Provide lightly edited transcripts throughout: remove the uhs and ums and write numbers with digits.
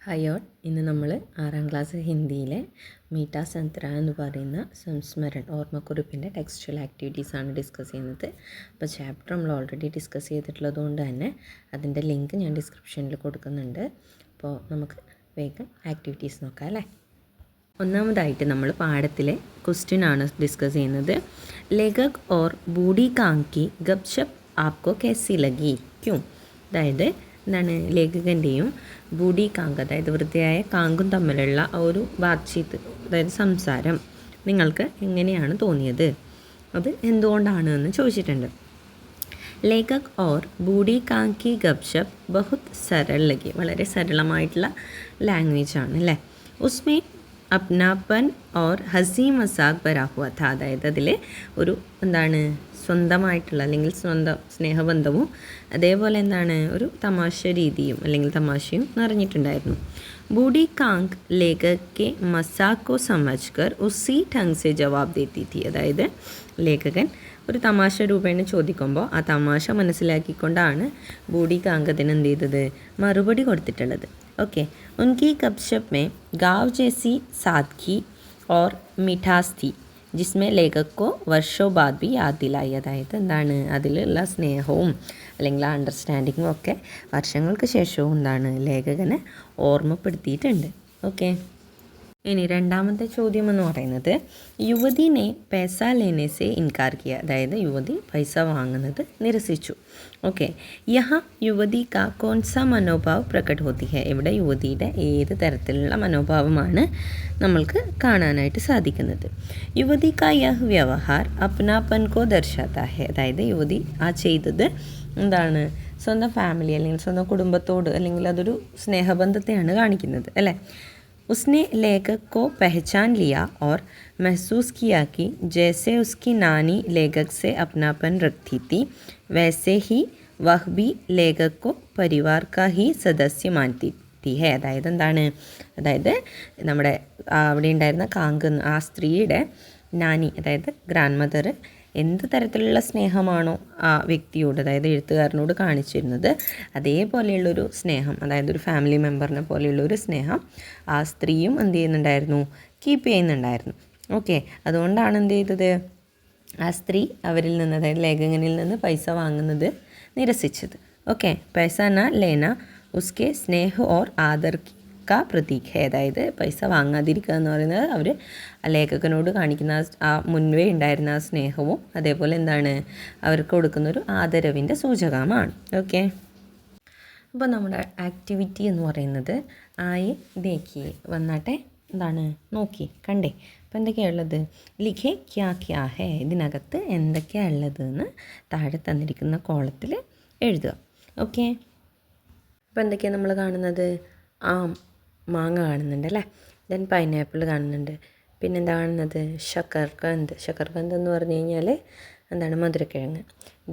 Hi all, ഇന്ന് നമ്മൾ 6ാം class ഹിന്ദിയിലെ മീഠാ സന്ത്ര എന്ന് പറയുന്ന സംസ്മരൺ ഓർമ്മക്കുറിപ്പിൻ്റെ ടെക്സ്ച്വൽ ആക്ടിവിറ്റീസാണ് ഡിസ്കസ് ചെയ്യുന്നത്. അപ്പോൾ ചാപ്റ്റർ നമ്മൾ ഓൾറെഡി ഡിസ്കസ് ചെയ്തിട്ടുള്ളത് കൊണ്ട് തന്നെ അതിൻ്റെ ലിങ്ക് ഞാൻ ഡിസ്ക്രിപ്ഷനിൽ കൊടുക്കുന്നുണ്ട്. അപ്പോൾ നമുക്ക് വേഗം ആക്ടിവിറ്റീസ് നോക്കാം അല്ലേ. ഒന്നാമതായിട്ട് നമ്മൾ പാഠത്തിലെ ക്വസ്റ്റ്യൻ ആണ് ഡിസ്കസ് ചെയ്യുന്നത്. ലേഖക് ഓർ ബൂഢി കാങ് കി ഗപ്ശപ്പ് ആപ്കോ कैसी लगी ക്യോं? അതായത് എന്താണ് ലേഖകൻ്റെയും ബൂഢി കാങ്ക് അതായത് വൃദ്ധയായ കാങ്കും തമ്മിലുള്ള ഒരു ബാത്ചീത്ത് അതായത് സംസാരം നിങ്ങൾക്ക് എങ്ങനെയാണ് തോന്നിയത്, അത് എന്തുകൊണ്ടാണ് എന്ന് ചോദിച്ചിട്ടുണ്ട്. ലേഖക് ഓർ ബൂഢി കാങ് കി ഗപ്ശപ്പ് ബഹുത് സരൾ ലഗി, വളരെ സരളമായിട്ടുള്ള ലാംഗ്വേജ് ആണ് അല്ലേ. ഉസ്മേ അപ്നാപ്പൻ ഓർ ഹസി മസാഖ് ഭരാ ഹുവാ ഥാ, അതായത് അതിൽ ഒരു എന്താണ് സ്വന്തമായിട്ടുള്ള അല്ലെങ്കിൽ സ്വന്തം സ്നേഹബന്ധവും അതേപോലെ എന്താണ് ഒരു തമാശ രീതിയും അല്ലെങ്കിൽ തമാശയും നിറഞ്ഞിട്ടുണ്ടായിരുന്നു. ബൂഢി കാങ്ക് ലേഖകെ മസാക്കോ സമജ്കർ ഉസി ഠങ് സെ ജവാബ് ദേത്തി थी, അതായത് ലേഖകൻ ഒരു തമാശ രൂപേണ ചോദിക്കുമ്പോൾ ആ തമാശ മനസ്സിലാക്കിക്കൊണ്ടാണ് ബൂഢി കാങ്ക് അതിന് എന്ത് ചെയ്തത് മറുപടി കൊടുത്തിട്ടുള്ളത്. ഓക്കെ, ഉൻകി ഗപ്ശപ്പ് മേ ഗാവ് ജैसी सादगी और मिठास थी ജിസ്മെ ലേഖക്കോ വർഷോ ബാദ് ബി യാദ് ദിലായി, അതായത് എന്താണ് അതിലുള്ള സ്നേഹവും അല്ലെങ്കിൽ അണ്ടർസ്റ്റാൻഡിങ്ങും ഒക്കെ വർഷങ്ങൾക്ക് ശേഷവും എന്താണ് ലേഖകനെ ഓർമ്മപ്പെടുത്തിയിട്ടുണ്ട്. ഓക്കെ, ഇനി രണ്ടാമത്തെ ചോദ്യം എന്ന് പറയുന്നത് യുവതിനെ പൈസ ലേനേസെ ഇൻകാർ കിയ, അതായത് യുവതി പൈസ വാങ്ങുന്നത് നിരസിച്ചു. ഓക്കെ, യഹ യുവതി കാ കോൺസ മനോഭാവ് പ്രകട് ഹോത്തി ഹെ, ഇവിടെ യുവതിയുടെ ഏത് തരത്തിലുള്ള മനോഭാവമാണ് നമ്മൾക്ക് കാണാനായിട്ട് സാധിക്കുന്നത്. യുവതി കാ യഹ് വ്യവഹാർ അപ്നാപ്പൻ കോ ദർശാത്ത ഹെ, അതായത് യുവതി ആ ചെയ്തത് എന്താണ് സ്വന്തം ഫാമിലി അല്ലെങ്കിൽ സ്വന്തം കുടുംബത്തോട് അല്ലെങ്കിൽ അതൊരു സ്നേഹബന്ധത്തെയാണ് കാണിക്കുന്നത് അല്ലേ. उसने लेखक को पहचान लिया और महसूस किया कि जैसे उसकी नानी लेखक से अपनापन रखती थी वैसे ही वह भी लेखक को परिवार का ही सदस्य मानती थी है, അതായത് എന്താണ് അതായത് നമ്മുടെ അവിടെ ഉണ്ടായിരുന്ന കാങ്ക് ആ സ്ത്രീയുടെ നാനി അതായത് ഗ്രാൻഡ് മദർ എന്ത് തരത്തിലുള്ള സ്നേഹമാണോ ആ വ്യക്തിയോട് അതായത് എഴുത്തുകാരനോട് കാണിച്ചിരുന്നത് അതേപോലെയുള്ളൊരു സ്നേഹം, അതായത് ഒരു ഫാമിലി മെമ്പറിനെ പോലെയുള്ളൊരു സ്നേഹം ആ സ്ത്രീയും എന്ത് ചെയ്യുന്നുണ്ടായിരുന്നു കീപ്പ് ചെയ്യുന്നുണ്ടായിരുന്നു. ഓക്കെ, അതുകൊണ്ടാണ് എന്ത് ചെയ്തത് ആ സ്ത്രീ അവരിൽ നിന്ന് അതായത് ലേഖകനിൽ നിന്ന് പൈസ വാങ്ങുന്നത് നിരസിച്ചത്. ഓക്കെ, പൈസ ന ലേന ഉസ്കെ സ്നേഹ ഓർ ആദർ കാ പ്രതീക് ഹെ, അതായത് പൈസ വാങ്ങാതിരിക്കുക എന്ന് പറയുന്നത് അവർ ലേഖകനോട് കാണിക്കുന്ന ആ മുൻപേ ഉണ്ടായിരുന്ന ആ സ്നേഹവും അതേപോലെ എന്താണ് അവർക്ക് കൊടുക്കുന്നൊരു ആദരവിൻ്റെ സൂചകമാണ്. ഓക്കെ, അപ്പോൾ നമ്മുടെ ആക്ടിവിറ്റി എന്ന് പറയുന്നത് ആയി ദേഖിയെ വന്നാട്ടെ എന്താണ് നോക്കി കണ്ടേ. അപ്പോൾ എന്തൊക്കെയാണ് ഉള്ളത്, ലിഖെ ക്യാ ക്യാ ഹേ, ഇതിനകത്ത് എന്തൊക്കെയാണ് ഉള്ളതെന്ന് താഴെ തന്നിരിക്കുന്ന കോളത്തിൽ എഴുതുക. ഓക്കെ, അപ്പോൾ എന്തൊക്കെയാണ് നമ്മൾ കാണുന്നത്, മാങ്ങ കാണുന്നുണ്ട് അല്ലേ, ദെൻ പൈനാപ്പിൾ കാണുന്നുണ്ട്, പിന്നെന്താ കാണുന്നത് ശക്കർകന്ത് എന്ന് പറഞ്ഞു കഴിഞ്ഞാൽ എന്താണ് മധുരക്കിഴങ്ങ്,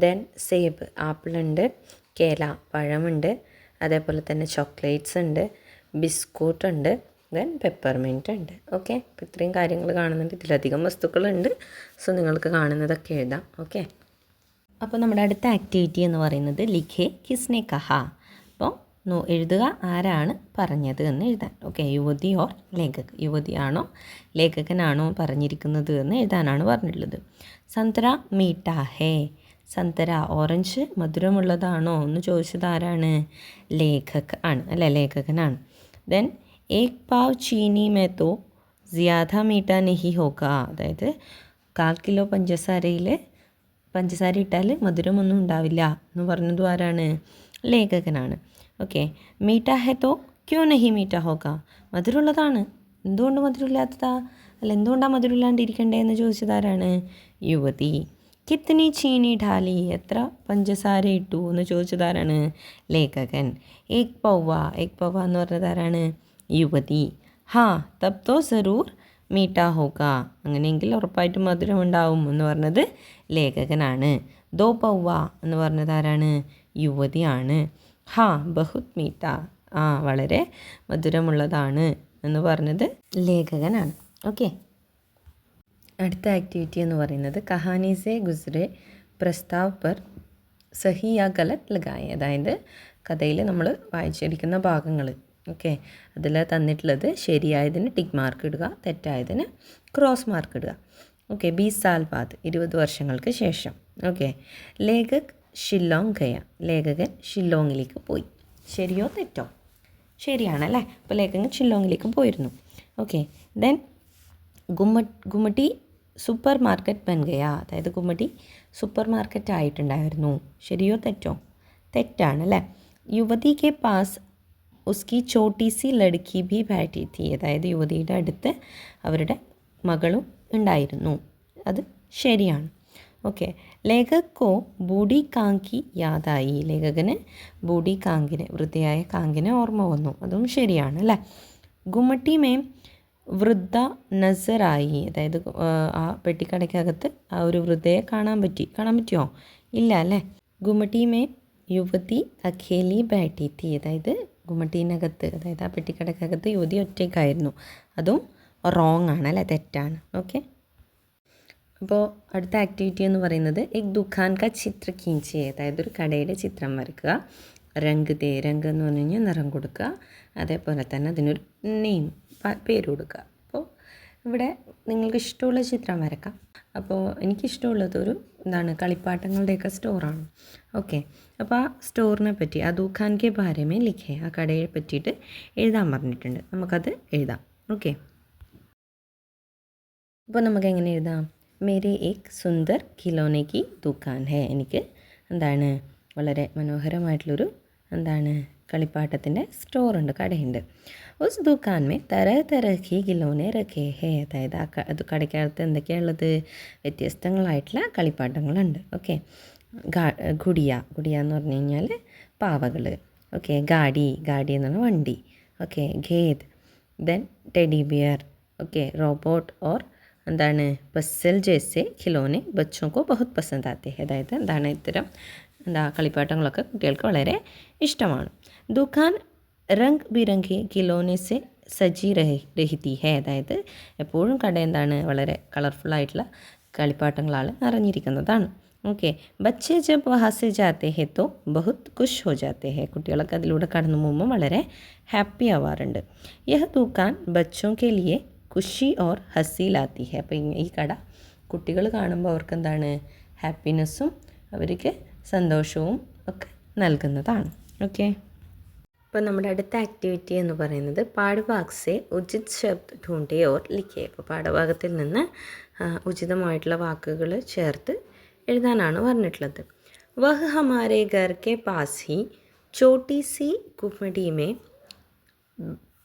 ദെൻ സേബ് ആപ്പിളുണ്ട്, കേല പഴമുണ്ട്, അതേപോലെ തന്നെ ചോക്ലേറ്റ്സ് ഉണ്ട്, ബിസ്കൂട്ട് ഉണ്ട്, ദെൻ പെപ്പർമിൻറ്റ് ഉണ്ട്. ഓക്കെ, അപ്പോൾ ഇത്രയും കാര്യങ്ങൾ കാണുന്നുണ്ട്, ഇതിലധികം വസ്തുക്കളുണ്ട്. സോ നിങ്ങൾക്ക് കാണുന്നതൊക്കെ എഴുതാം. ഓക്കെ, അപ്പോൾ നമ്മുടെ അടുത്ത ആക്ടിവിറ്റി എന്ന് പറയുന്നത് ലിഖെ കിസ്നെ കഹ, അപ്പോൾ എഴുതുക ആരാണ് പറഞ്ഞത് എന്ന് എഴുതാൻ. ഓക്കെ, യുവതി ഓർ ലേഖക്, യുവതിയാണോ ലേഖകനാണോ പറഞ്ഞിരിക്കുന്നത് എന്ന് എഴുതാനാണ് പറഞ്ഞിട്ടുള്ളത്. സന്തര മീഠാ ഹേ, സന്തര ഓറഞ്ച് മധുരമുള്ളതാണോ എന്ന് ചോദിച്ചത് ആരാണ്, ലേഖക് ആണ് അല്ലേ, ലേഖകനാണ്. ദെൻ ഏക് പാവ് ചീനി മേ തോ ജ്യാദ മീഠാ നെഹി ഹോഗ, അതായത് 1/4 കിലോ പഞ്ചസാര ഇട്ടാൽ മധുരമൊന്നും ഉണ്ടാവില്ല എന്ന് പറഞ്ഞതും ആരാണ്, ലേഖകനാണ്. ഓക്കെ, മീഠാ ഹെ തോ ക്യോ നഹി മീഠാ ഹോഗ, മധുരമുള്ളതാണ് എന്തുകൊണ്ട് മധുരമില്ലാത്തതാ അല്ല എന്തുകൊണ്ടാണ് മധുരമില്ലാണ്ടിരിക്കണ്ടേ എന്ന് ചോദിച്ചത് ആരാണ്, യുവതി. കിത്തനി ചീനി ഢാലി, എത്ര പഞ്ചസാര ഇട്ടു എന്ന് ചോദിച്ചത് ആരാണ്, ലേഖകൻ. ഏക് പൗവ എന്ന് പറഞ്ഞത് ആരാണ്, യുവതി. ഹാ തബ് തോ സറൂർ മീഠാ ഹോഗ, അങ്ങനെയെങ്കിൽ ഉറപ്പായിട്ടും മധുരം ഉണ്ടാവും എന്ന് പറഞ്ഞത് ലേഖകനാണ്. ദോ പൗവ എന്ന് പറഞ്ഞത് ആരാണ്, യുവതിയാണ്. ഹാ ബഹുത് മീഠ, വളരെ മധുരമുള്ളതാണ് എന്ന് പറഞ്ഞത് ലേഖകനാണ്. ഓക്കെ, അടുത്ത ആക്ടിവിറ്റി എന്ന് പറയുന്നത് കഹാനി സെ ഗുസ്രെ പ്രസ്താവ് പർ സഹി യാ ഗലത് ലഗായെ, അതായത് കഥയിൽ നമ്മൾ വായിച്ചിരിക്കുന്ന ഭാഗങ്ങൾ ഓക്കെ, അതിൽ തന്നിട്ടുള്ളത് ശരിയായതിന് ടിക്ക് മാർക്ക് ഇടുക, തെറ്റായതിന് ക്രോസ് മാർക്ക് ഇടുക. ഓക്കെ, 20 സാൽ ബാദ് 20 വർഷങ്ങൾക്ക് ശേഷം. ഓക്കെ, ലേഖക് ഷില്ലോങ് ഗയ, ലേഖകൻ ഷില്ലോങ്ങിലേക്ക് പോയി. ശരിയോ തെറ്റോ? ശരിയാണല്ലേ. അപ്പോൾ ലേഖകൻ ഷില്ലോങ്ങിലേക്ക് പോയിരുന്നു. ഓക്കെ, ദെൻ ഗുമ്മട്ടി സൂപ്പർ മാർക്കറ്റ് ബൻ ഗയ, അതായത് ഗുമ്മട്ടി സൂപ്പർ മാർക്കറ്റ് ആയിട്ടുണ്ടായിരുന്നു. ശരിയോ തെറ്റോ? തെറ്റാണല്ലേ. യുവതി കെ പാസ് ഉസ്കി ചോട്ടി സി ലടുക്കി ഭി ബാറ്റി തീ, അതായത് യുവതിയുടെ അടുത്ത് അവരുടെ മകളും ഉണ്ടായിരുന്നു. അത് ശരിയാണ്. ഓക്കെ, ലേഖക് കോ ബൂഡി കാങ്കി യാദായി, ലേഖകന് ബൂഡി കാങ്കിന്, വൃദ്ധയായ കാങ്കിന് ഓർമ്മ വന്നു. അതും ശരിയാണ് അല്ലേ. ഗുമ്മട്ടി മേം വൃദ്ധ നസറായി, അതായത് ആ പെട്ടിക്കടയ്ക്കകത്ത് ആ ഒരു വൃദ്ധയെ കാണാൻ പറ്റിയോ? ഇല്ല അല്ലേ. ഗുമ്മട്ടി മേം യുവതി അഖേലി ബാറ്റി തീ, അതായത് ഗുമ്മട്ടീനകത്ത്, അതായത് ആ പെട്ടിക്കടയ്ക്കകത്ത് യുവതി ഒറ്റയ്ക്കായിരുന്നു. അതും റോങ് ആണ് അല്ലേ, തെറ്റാണ്. ഓക്കെ, അപ്പോൾ അടുത്ത ആക്ടിവിറ്റി എന്ന് പറയുന്നത് എക് ദുഖാൻ കാ ചിത്ര കീഞ്ചിയെ, അതായത് ഒരു കടയുടെ ചിത്രം വരയ്ക്കുക. രംഗ് രംഗ് എന്ന് പറഞ്ഞു കഴിഞ്ഞാൽ നിറം കൊടുക്കുക. അതേപോലെ തന്നെ അതിനൊരു നെയിം, പേര് കൊടുക്കുക. അപ്പോൾ ഇവിടെ നിങ്ങൾക്ക് ഇഷ്ടമുള്ള ചിത്രം വരക്കാം. അപ്പോൾ എനിക്കിഷ്ടമുള്ളതൊരു കളിപ്പാട്ടങ്ങളുടെയൊക്കെ സ്റ്റോറാണ്. ഓക്കെ, അപ്പോൾ ആ സ്റ്റോറിനെ പറ്റി, ആ ദുഖാൻ കെ ബാരമേ ലിഖേ, ആ കടയെ പറ്റിയിട്ട് എഴുതാൻ പറഞ്ഞിട്ടുണ്ട്. നമുക്കത് എഴുതാം. ഓക്കെ, അപ്പോൾ നമുക്ക് എങ്ങനെ എഴുതാം? മേരെ ഏക് സുന്ദർ ഖിലോനെ കി ദുക്കാൻ ഹേ, എനിക്ക് വളരെ മനോഹരമായിട്ടുള്ളൊരു കളിപ്പാട്ടത്തിൻ്റെ സ്റ്റോറുണ്ട്, കടയുണ്ട്. ഉസ് ദുക്കാൻ മേ തരഹ തരഹ കി ഖിലോനെ രഖേ ഹേ, അതായത് അത് കടയ്ക്കകത്ത് എന്തൊക്കെയാണുള്ളത്? വ്യത്യസ്തങ്ങളായിട്ടുള്ള കളിപ്പാട്ടങ്ങളുണ്ട്. ഓക്കെ, ഗുഡിയ എന്ന് പറഞ്ഞു കഴിഞ്ഞാൽ പാവകൾ. ഓക്കെ, ഗാഡി എന്ന് പറഞ്ഞാൽ വണ്ടി. ഓക്കെ, ഖേദ്, then teddy bear. Okay, robot or puzzle ജैसे खिलौने बच्चों को बहुत पसंद आते हैं, അതായത് ഇത്തരം കളിപ്പാട്ടങ്ങളൊക്കെ കുട്ടികൾക്ക് വളരെ ഇഷ്ടമാണ്. ദുഖാൻ രംഗ് ബിരംഗി ഖിലോനെ സെ സജി രഹിതി ഹേ, അതായത് എപ്പോഴും കട വളരെ കളർഫുള്ളായിട്ടുള്ള കളിപ്പാട്ടങ്ങളാൽ നിറഞ്ഞിരിക്കുന്നതാണ്. ഓക്കെ, ബच्चे जब वहाँ से जाते हैं तो बहुत खुश हो जाते हैं, കുട്ടികളൊക്കെ അതിലൂടെ കടന്നു പോകുമ്പോൾ വളരെ ഹാപ്പി ആവാറുണ്ട്. യഹ് ദുഖാൻ ബच्चों के लिए ഖുഷി ഓർ ഹസി ലാത്തി ഹെ, അപ്പോൾ ഈ കട കുട്ടികൾ കാണുമ്പോൾ അവർക്ക് ഹാപ്പിനെസ്സും അവർക്ക് സന്തോഷവും ഒക്കെ നൽകുന്നതാണ്. ഓക്കെ, അപ്പോൾ നമ്മുടെ അടുത്ത ആക്ടിവിറ്റി എന്ന് പറയുന്നത് പാഠഭാഗ് സെ ഉചിത് ശബ്ദ് ഢൂണ്ടെ ഓർ ലിഖേ, അപ്പോൾ പാഠഭാഗത്തിൽ നിന്ന് ഉചിതമായിട്ടുള്ള വാക്കുകൾ ചേർത്ത് എഴുതാനാണ് പറഞ്ഞിട്ടുള്ളത്. വഹ് ഹമാരെ ഘർ K pass he Chhoti C കുമടി may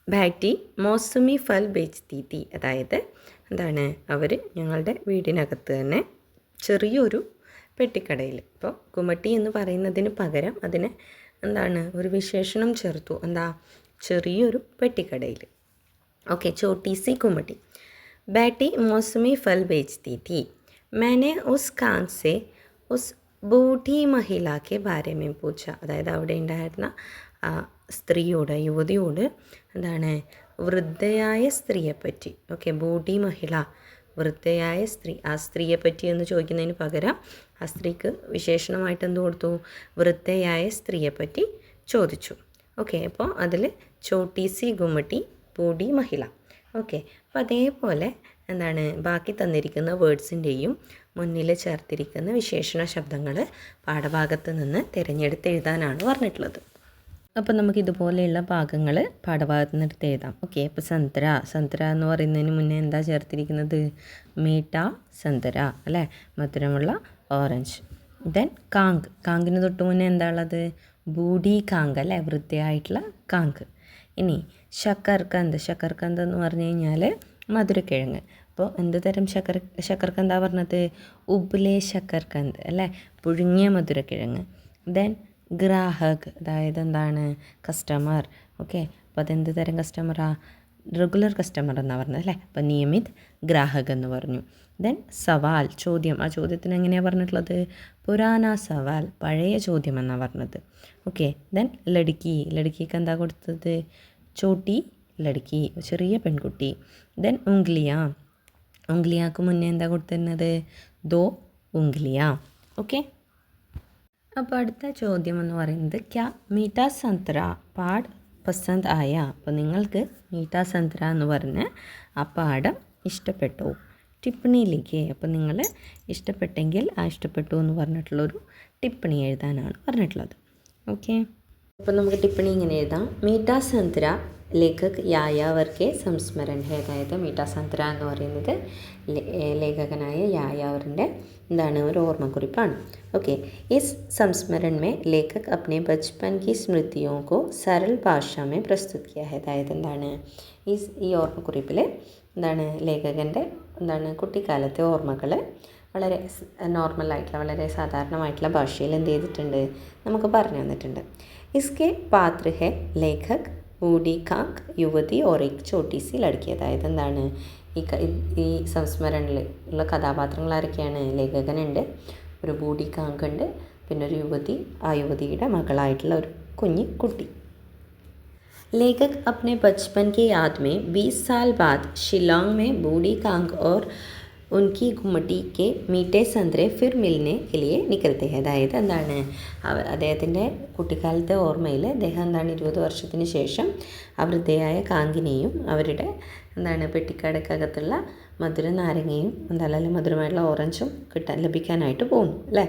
ബാറ്റി Mousami ഫൽ ബേച്ച്തി തീ, അതായത് അവർ ഞങ്ങളുടെ വീടിനകത്ത് തന്നെ ചെറിയൊരു പെട്ടിക്കടയിൽ, ഇപ്പോൾ കുമട്ടി എന്ന് പറയുന്നതിന് പകരം അതിന് ഒരു വിശേഷണം ചേർത്തു. ചെറിയൊരു പെട്ടിക്കടയിൽ. ഓക്കെ, ചോട്ടി സി കുമട്ടി ബാറ്റി മൗസമി ഫൽ ബേച്ച്തി തീ, मैंने उस कान से उस बूढ़ी महिला के बारे में पूछा, അതായത് അവിടെ ഉണ്ടായിരുന്ന സ്ത്രീയോട്, യുവതിയോട് വൃദ്ധയായ സ്ത്രീയെപ്പറ്റി. ഓക്കെ, ബൂഢി മഹിള, വൃദ്ധയായ സ്ത്രീ, ആ സ്ത്രീയെപ്പറ്റി എന്ന് ചോദിക്കുന്നതിന് പകരം ആ സ്ത്രീക്ക് വിശേഷണമായിട്ട് എന്ത് കൊടുത്തു? വൃദ്ധയായ സ്ത്രീയെപ്പറ്റി ചോദിച്ചു. ഓക്കെ, അപ്പോൾ അതിൽ ചോട്ടി സി ഗുമ്മട്ടി, ബൂഢി മഹിള. ഓക്കെ, അപ്പോൾ അതേപോലെ ബാക്കി തന്നിരിക്കുന്ന വേർഡ്സിൻ്റെയും മുന്നിൽ ചേർത്തിരിക്കുന്ന വിശേഷണ ശബ്ദങ്ങൾ പാഠഭാഗത്ത് നിന്ന് തിരഞ്ഞെടുത്ത് എഴുതാനാണ് പറഞ്ഞിട്ടുള്ളത്. അപ്പോൾ നമുക്കിതുപോലെയുള്ള ഭാഗങ്ങൾ പാഠഭാഗത്ത് നിന്ന് എടുത്ത് എഴുതാം. ഓക്കെ, അപ്പോൾ സന്തര എന്ന് പറയുന്നതിന് മുന്നേ എന്താ ചേർത്തിരിക്കുന്നത്? മീട്ട സന്തര അല്ലേ, മധുരമുള്ള ഓറഞ്ച്. ദെൻ കാങ്കിന് തൊട്ട് മുന്നേ എന്താ ഉള്ളത്? ബൂഢി കാങ്ക് അല്ലേ, വൃത്തിയായിട്ടുള്ള കാങ്ക്. ഇനി ശക്കർക്കന്ത് എന്ന് പറഞ്ഞു കഴിഞ്ഞാൽ മധുരക്കിഴങ്ങ്. അപ്പോൾ എന്ത് തരം ശക്കർക്കന്താ പറഞ്ഞത്? ഉബ്ലെ ശക്കർക്കന്ത് അല്ലേ, പുഴുങ്ങിയ മധുരക്കിഴങ്ങ്. ദെൻ ഗ്രാഹക്, അതായത് കസ്റ്റമർ. ഓക്കെ, അപ്പോൾ അതെന്ത് തരം കസ്റ്റമറാ? റെഗുലർ കസ്റ്റമർ എന്നാണ് പറഞ്ഞത് അല്ലേ, അപ്പോൾ നിയമിത് ഗ്രാഹക് എന്ന് പറഞ്ഞു. ദെൻ സവാൽ, ചോദ്യം. ആ ചോദ്യത്തിന് എങ്ങനെയാണ് പറഞ്ഞിട്ടുള്ളത്? പുരാന സവാൽ, പഴയ ചോദ്യം എന്നാണ് പറഞ്ഞത്. ഓക്കെ, ദെൻ ലടുക്കിക്ക് എന്താ കൊടുത്തത്? ചോട്ടി ലടുക്കി, ചെറിയ പെൺകുട്ടി. ദെൻ ഉംഗ്ലിയാക്ക് മുന്നേ എന്താ കൊടുത്തിരുന്നത്? ദോ ഉംഗ്ലിയ. ഓക്കെ, അപ്പോൾ അടുത്ത ചോദ്യം എന്ന് പറയുന്നത് ക്യാ മീഠാ സന്തറ പാട് പസന്ത് ആയ, അപ്പോൾ നിങ്ങൾക്ക് മീഠാ സന്തറ എന്ന് പറഞ്ഞ ആ പാഠം ഇഷ്ടപ്പെട്ടു. ടിപ്പണി ലിഖേ, അപ്പോൾ നിങ്ങൾ ഇഷ്ടപ്പെട്ടെങ്കിൽ ആ ഇഷ്ടപ്പെട്ടു എന്ന് പറഞ്ഞിട്ടുള്ളൊരു ടിപ്പണി എഴുതാനാണ് പറഞ്ഞിട്ടുള്ളത്. ഓക്കെ, അപ്പോൾ നമുക്ക് ടിപ്പണി ഇങ്ങനെ എഴുതാം. മീഠാ സന്തറ ലേഖക് യായാവർ കെ സംസ്മരൺ ഹെ. അതായത് മീഠാ സന്തറ എന്ന് പറയുന്നത് ലേഖകനായ യായാവറിൻ്റെ എന്താണ് ഒരു ഓർമ്മക്കുറിപ്പാണ്. ഓക്കെ, ഇസ് സംസ്മരൺ മേ ലേഖക് അപ്നെ ബച്പൻ കി സ്മൃതിയോ കോ സരൾ ഭാഷ മേ പ്രസ്തുത് കിയ ഹെ. അതായത് എന്താണ് ഈ ഓർമ്മക്കുറിപ്പിൽ എന്താണ് ലേഖകൻ്റെ എന്താണ് കുട്ടിക്കാലത്തെ ഓർമ്മകൾ വളരെ നോർമലായിട്ടുള്ള വളരെ സാധാരണമായിട്ടുള്ള ഭാഷയിൽ എന്ത് ചെയ്തിട്ടുണ്ട് നമുക്ക് പറഞ്ഞു തന്നിട്ടുണ്ട്. ഇസ്കെ പാത്ര ഹെ ലേഖക് ബൂഢി കാങ്ക് യുവതി ഓർ എക് ചോട്ടി സി ലड़की. അതായത് എന്താണ് ഈ സംസ്മരണിൽ ഉള്ള കഥാപാത്രങ്ങൾ ആരൊക്കെയാണ്? ലേഖകനുണ്ട്, ഒരു ബൂഢി കാങ്ക് ഉണ്ട്, പിന്നെ ഒരു യുവതി, ആ യുവതിയുടെ മകളായിട്ടുള്ള ഒരു കുഞ്ഞി കുട്ടി. लेखक अपने बचपन की याद में 20 साल बाद शिलोंग में बूढ़ी कांग और ഉൻകി ഗുമ്മട്ടി കെ മീഠേ സന്തരെ ഫിർ മിൽനെ കെ ലിയെ നിക്കൽത്തെ ഹെ. അതായത് എന്താണ് അദ്ദേഹത്തിൻ്റെ കുട്ടിക്കാലത്തെ ഓർമ്മയിൽ അദ്ദേഹം എന്താണ് 20 വർഷത്തിന് ശേഷം ആ വൃദ്ധയായ കാങ്കിനെയും അവരുടെ എന്താണ് പെട്ടിക്കടക്കകത്തുള്ള മധുര നാരങ്ങയും എന്തായാലും മധുരമായിട്ടുള്ള ഓറഞ്ചും ലഭിക്കാനായിട്ട് പോകുന്നു അല്ലേ.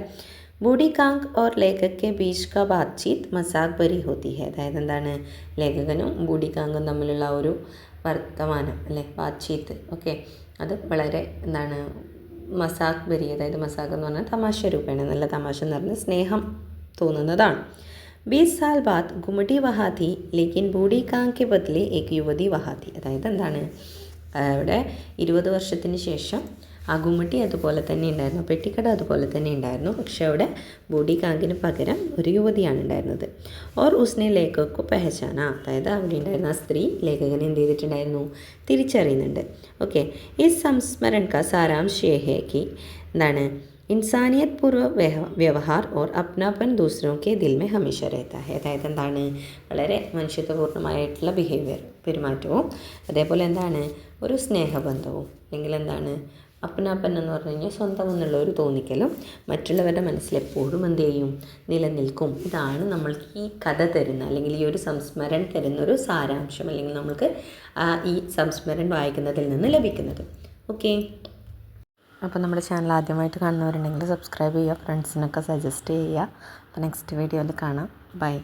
ബൂഢി കാങ്ക് ഓർ ലേഖക് കെ ബീച്ച് കാ ബാത്ചീത് മസാഖ് ഭരി ഹോത്തി ഹെ. അതായത് എന്താണ് ലേഖകനും ബൂഢി കാങ്കും തമ്മിലുള്ള ഒരു വർത്തമാനം അല്ലേ, ബാത്ചീത്ത്. ഓക്കെ, അത് വളരെ എന്താണ് മസാഖ് ഭരി, അതായത് മസാഖ് എന്ന് പറഞ്ഞാൽ തമാശ രൂപേണ, നല്ല തമാശ എന്ന് പറഞ്ഞാൽ സ്നേഹം തോന്നുന്നതാണ്. 20 साल बाद गुमटी वहाँ थी लेकिन बूढ़ी कांग के बदले एक युवती वहाँ थी. അതായത് എന്താണ് അവിടെ 20 വർഷത്തിന് ശേഷം ആ ഗുമ്മട്ടി അതുപോലെ തന്നെ ഉണ്ടായിരുന്നു, പെട്ടിക്കട അതുപോലെ തന്നെ ഉണ്ടായിരുന്നു, പക്ഷെ അവിടെ ബൂഢി കാങ്കിന് പകരം ഒരു യുവതിയാണ് ഉണ്ടായിരുന്നത്. ഓർ ഉസ്നെ ലേഖകു പെഹചാന. അതായത് അവിടെ ഉണ്ടായിരുന്ന ആ സ്ത്രീ ലേഖകനെ എന്ത് ചെയ്തിട്ടുണ്ടായിരുന്നു തിരിച്ചറിയുന്നുണ്ട്. ഓക്കെ, ഈ സംസ്മരൺ കാ സാരാംശ് യേ ഹേ കി എന്താണ് ഇൻസാനിയത് പൂർവ്വ വ്യവഹാർ ഓർ അപ്നാപ്പൻ ദൂസറോ കെ ദിൽ മേ ഹമേശ രഹതാ ഹെ. അതായത് എന്താണ് വളരെ മനുഷ്യത്വപൂർണ്ണമായിട്ടുള്ള പെരുമാറ്റവും അതേപോലെ എന്താണ് ഒരു സ്നേഹബന്ധവും അല്ലെങ്കിൽ എന്താണ് അപ്പനാപ്പൻ എന്ന് പറഞ്ഞു കഴിഞ്ഞാൽ സ്വന്തം എന്നുള്ള ഒരു തോന്നിക്കലും മറ്റുള്ളവരുടെ മനസ്സിലെപ്പോഴും എന്ത് ചെയ്യും നിലനിൽക്കും. ഇതാണ് നമ്മൾക്ക് ഈ കഥ തരുന്ന അല്ലെങ്കിൽ ഈ ഒരു സംസ്മരൺ തരുന്ന ഒരു സാരാംശം, അല്ലെങ്കിൽ നമ്മൾക്ക് ഈ സംസ്മരൺ വായിക്കുന്നതിൽ നിന്ന് ലഭിക്കുന്നത്. ഓക്കെ, അപ്പോൾ നമ്മുടെ ചാനൽ ആദ്യമായിട്ട് കാണുന്നവരുണ്ടെങ്കിൽ സബ്സ്ക്രൈബ് ചെയ്യുക, ഫ്രണ്ട്സിനൊക്കെ സജസ്റ്റ് ചെയ്യുക. അപ്പോൾ നെക്സ്റ്റ് വീഡിയോയിൽ കാണാം. ബൈ.